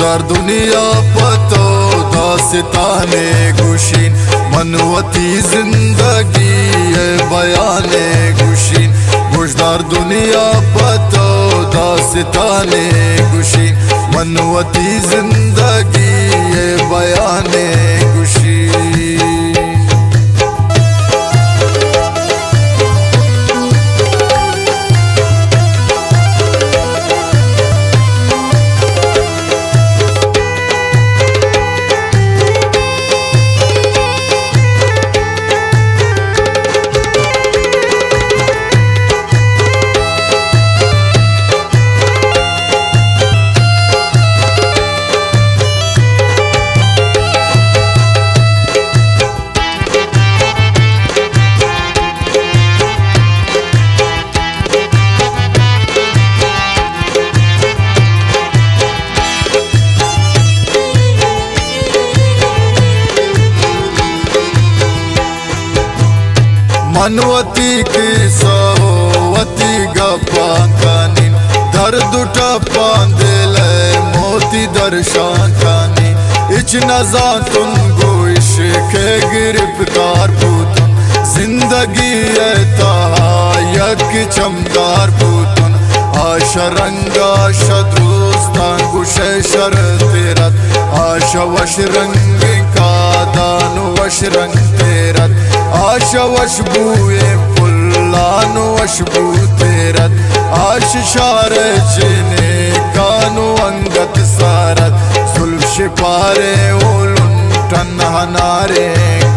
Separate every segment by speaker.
Speaker 1: गुशदार दुनिया पतो दास्ताने गुशीन मनवती जिंदगी बयाने गुशीन गुशदार दुनिया पतो दास्ताने गुशीन मनवती जिंदगी बयाने गुशीन। मनवती की सहोवती गपाकानी दर्द टपांदेले मोती दर्शान खानी इच नजातुन गोश के गिरफ्तार पूतन जिंदगी यक चमकार पूतन आशा रंगा शद्रुस्तान गुशे शर तेरत आशा वश रंग का दानु वश रंग तेरत आशा वशबूए फुल्लानु वशबू तेरत आश शार चने कानु अंगत सारत सुल्फ शिपारे ओलुन टन्हनारे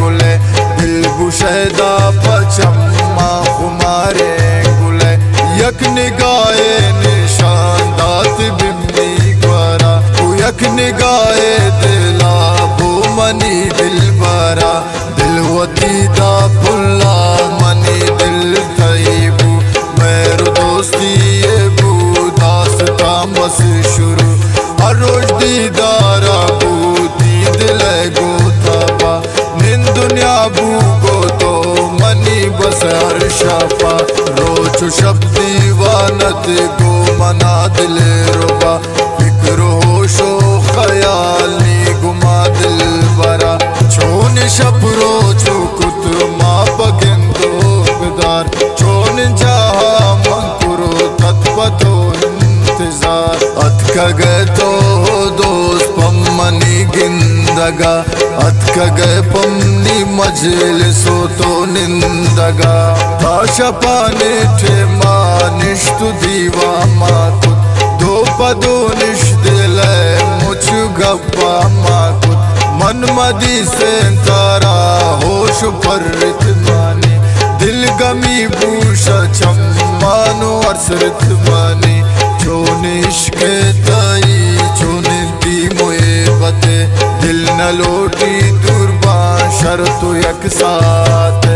Speaker 1: गुले दिल गुशैदा पचम्मा खुमारे गुले यक निगाहे निशान दात बिम्मी ग्वारा यक निगाहे दिला बो मनी दिल बारा दिलवती दा पुल्ला मनी दिल तईबू मेरू दोस्ती बू दास्ता बस शुरू हर रोज दीदारा बू दीद लगो तबा निन दुनिया बू गो तो मनी बस हर शापा रोज शब दीवानत गो मना दिल रुबा फिक्र होशो ख्याल नी गुमा दिल बरा छोन शब रोजो कुत माँ पगिंदो बिदार छोन जहा मंकुरो तत्पतो इंतजार अतक गए तो दोस्त पम्मनी गिंदगा अतक गए पम्नी मजलिसो तो निंदगा भाषा पाने ठे मानिश्तु दीवा माकुत दो पदो निश दिले मुझ गप्पा माकुत मन मदी से तारा होश पर रितमानी दिल गमी भूषा चम्मानो अर्स रितमानी छोने इश्क़े ताई छोने दी मोए बते दिल न लोटी दुर्बा शर्तो यक साथ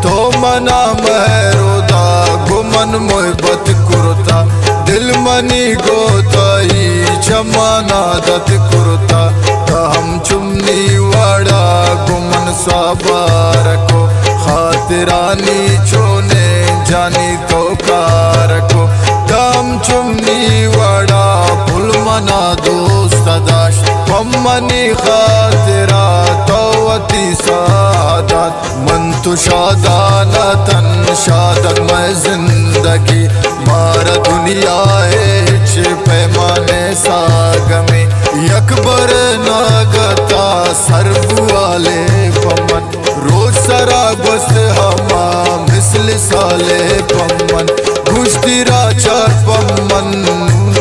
Speaker 1: तो मना महरोदा गुमन मोहब्बत कुरता दिल मनी गोताई चमाना दत कुरता हम चुमनी वाड़ा गुमन साबार को खातिरानी छोने जानी तो कारको दम चुमनी वाड़ा फुल मना दोस्त दाश मम्मनी खातिरा तोवती सादत मन तो शादाना तन शादत मैं जिंदगी मारा दुनिया है छे पैमाने साग में यकबर नागता सर्ववाले पमन रोज सरा बस हमा मिसल साले पमन गुश्तिरा चार पमन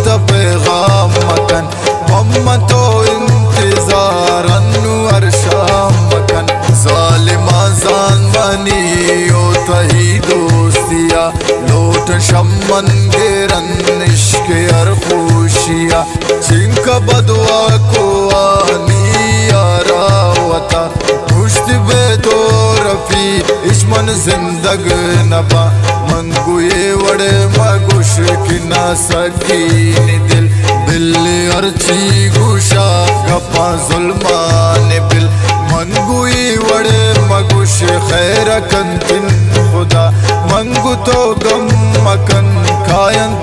Speaker 1: तपेगाम मकन पमन तो इंतजार अनु अरशाम मकन जालिमा जान बनी ओ तही दोस्तिया लोट शम्मन गेरन इश्क अर खुशिया जिनका बदवा को आनी आरावता पुश्त बे तो रफी इश्मन जिंदग नबा मंगुए वड़े मगुश की ना सकी दिल बिल्ली अर्ची गुशा गपा जुल्मान बिल मंगुई वड़े मगुश खैर कंतिन खुदा मंगु तो गम मकन कायन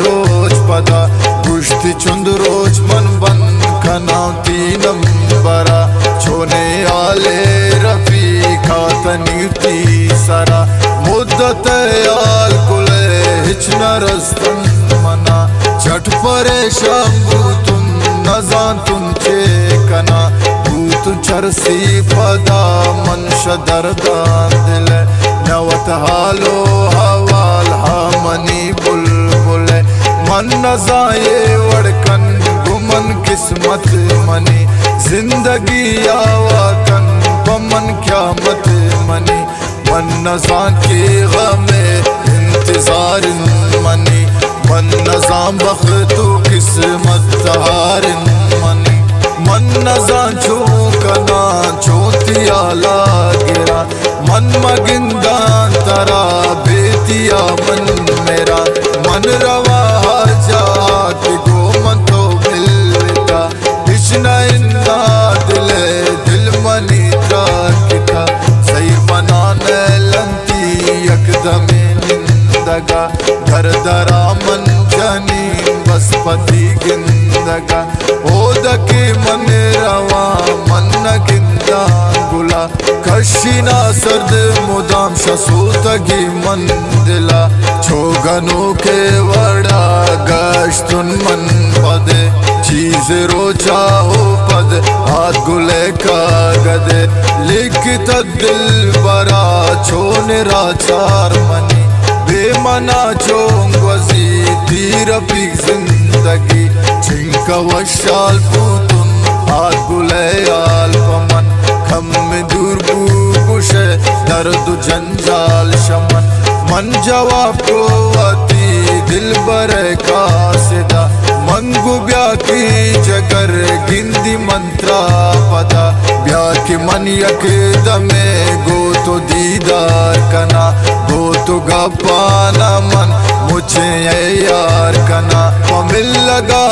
Speaker 1: रोज पदा गुश्ती चुंद रोज मन बन कन चौथी नंबरा छोने आले रफीका तनीती सरा मुद्दत आल कुले हिचना रस्तन मना चट परेशान बूतुन नजान तुमचे कना बूतुन चरसी पदा मनश दर्दान दिल नवत हालो हवाल हमनी बुलबुल मन नजाए वड़कन गुमन किस्मत मनी जिंदगी आवाकन पमन क्यामत मनी मन नजा के गमे इंतजार मनी मन नजाम बख्तु किस्मत हारिन मनी मन नजा जो कना चोतिया लागिरा मन मगिंदा तरा बेतिया मन मेरा मन रवा जात गो मन तो मिलता इश्ना इन्ना दिल मनी त्राकिता सही बनाने लंती यकदमे निंदगा घर दरा मन जनी बसपति गिंदगा ओद के मन रवा मन गिंदा गुला कशिना सर्द मुदाम शसूतगी मन दिला छोगनों के वड़ा गश्तुन मन पदे चीज रोचा हो पद हाथ गुले का गदे लिखत दिल बरा छोने राचार मनी बेमना चोंग वजी धीर पीक जिंदगी छिंका वशाल पूतुन हाथ गुले आल पमन खम में दूर बुशे दर्द जंजाल शमन मन जवाब को आती दिल बरे का सिदा मंगु ब्या की जगर गिंदी मंत्रा पता ब्या की मन यक दमे गो तो दीदार कना गो तो गपाना मन मुझे यार कना पमिल लगा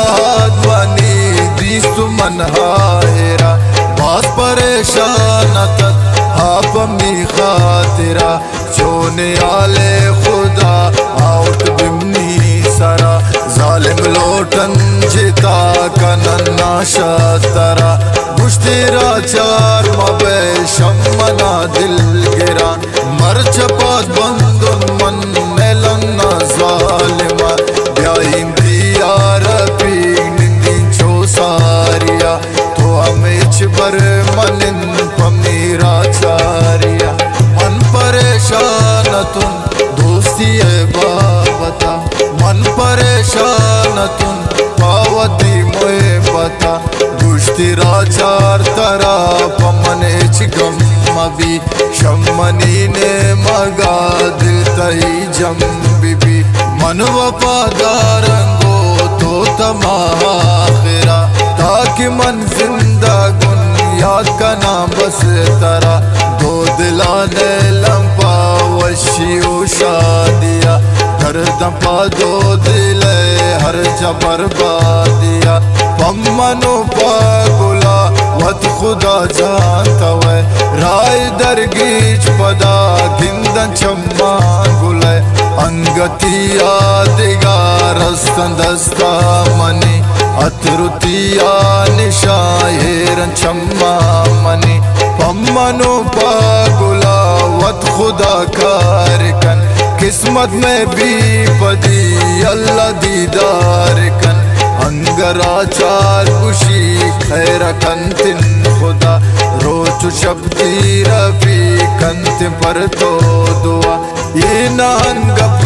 Speaker 1: ध्वनि दीस मन हायरा बात परेशान तक आप मी खातिरा छोने आले खुदा आउट बिमनी सरा जालिम लोटन जिता कनन्ना शातरा गुश्तेरा चार मबे शम्मना दिल गिरा मर चपात बंदुन मन मेलन्ना जालिमा ब्याइन दिया रफी निंदी चो सारिया तो हमें बर मनिन पमीरा चारिया मन परेशान तुन दोस्ती है बाबता मन परेशान तुन पावती मोए बता गुश्ती राचार तरा पमने चिगम मबी शम्मनी ने मगा दिल तही जम बिबी मन वफादारंगो तो तमाखिरा ताकि मन जिंदा गुन याद का नाम बस तरा दो दिलाने लंपा वशियो शादिया हर दफा दो दिले हर जबर बादिया पम्मनो पागुला वत खुदा जानता वे राय दरगीच पदा गिंदन चम्मा गुले अंगतिया दिगा रस्तन दस्ता मनी अतरुतिया निशायरन चम्मा मनी पम्मनो पागुला वत खुदा कारकन किस्मत में भी पदी अल्लाह दीदार कन अंगरा चार खुशी खैर कंतिन खुदा रोच शब्दी रफी कंत पर तो दुआ ये नान गप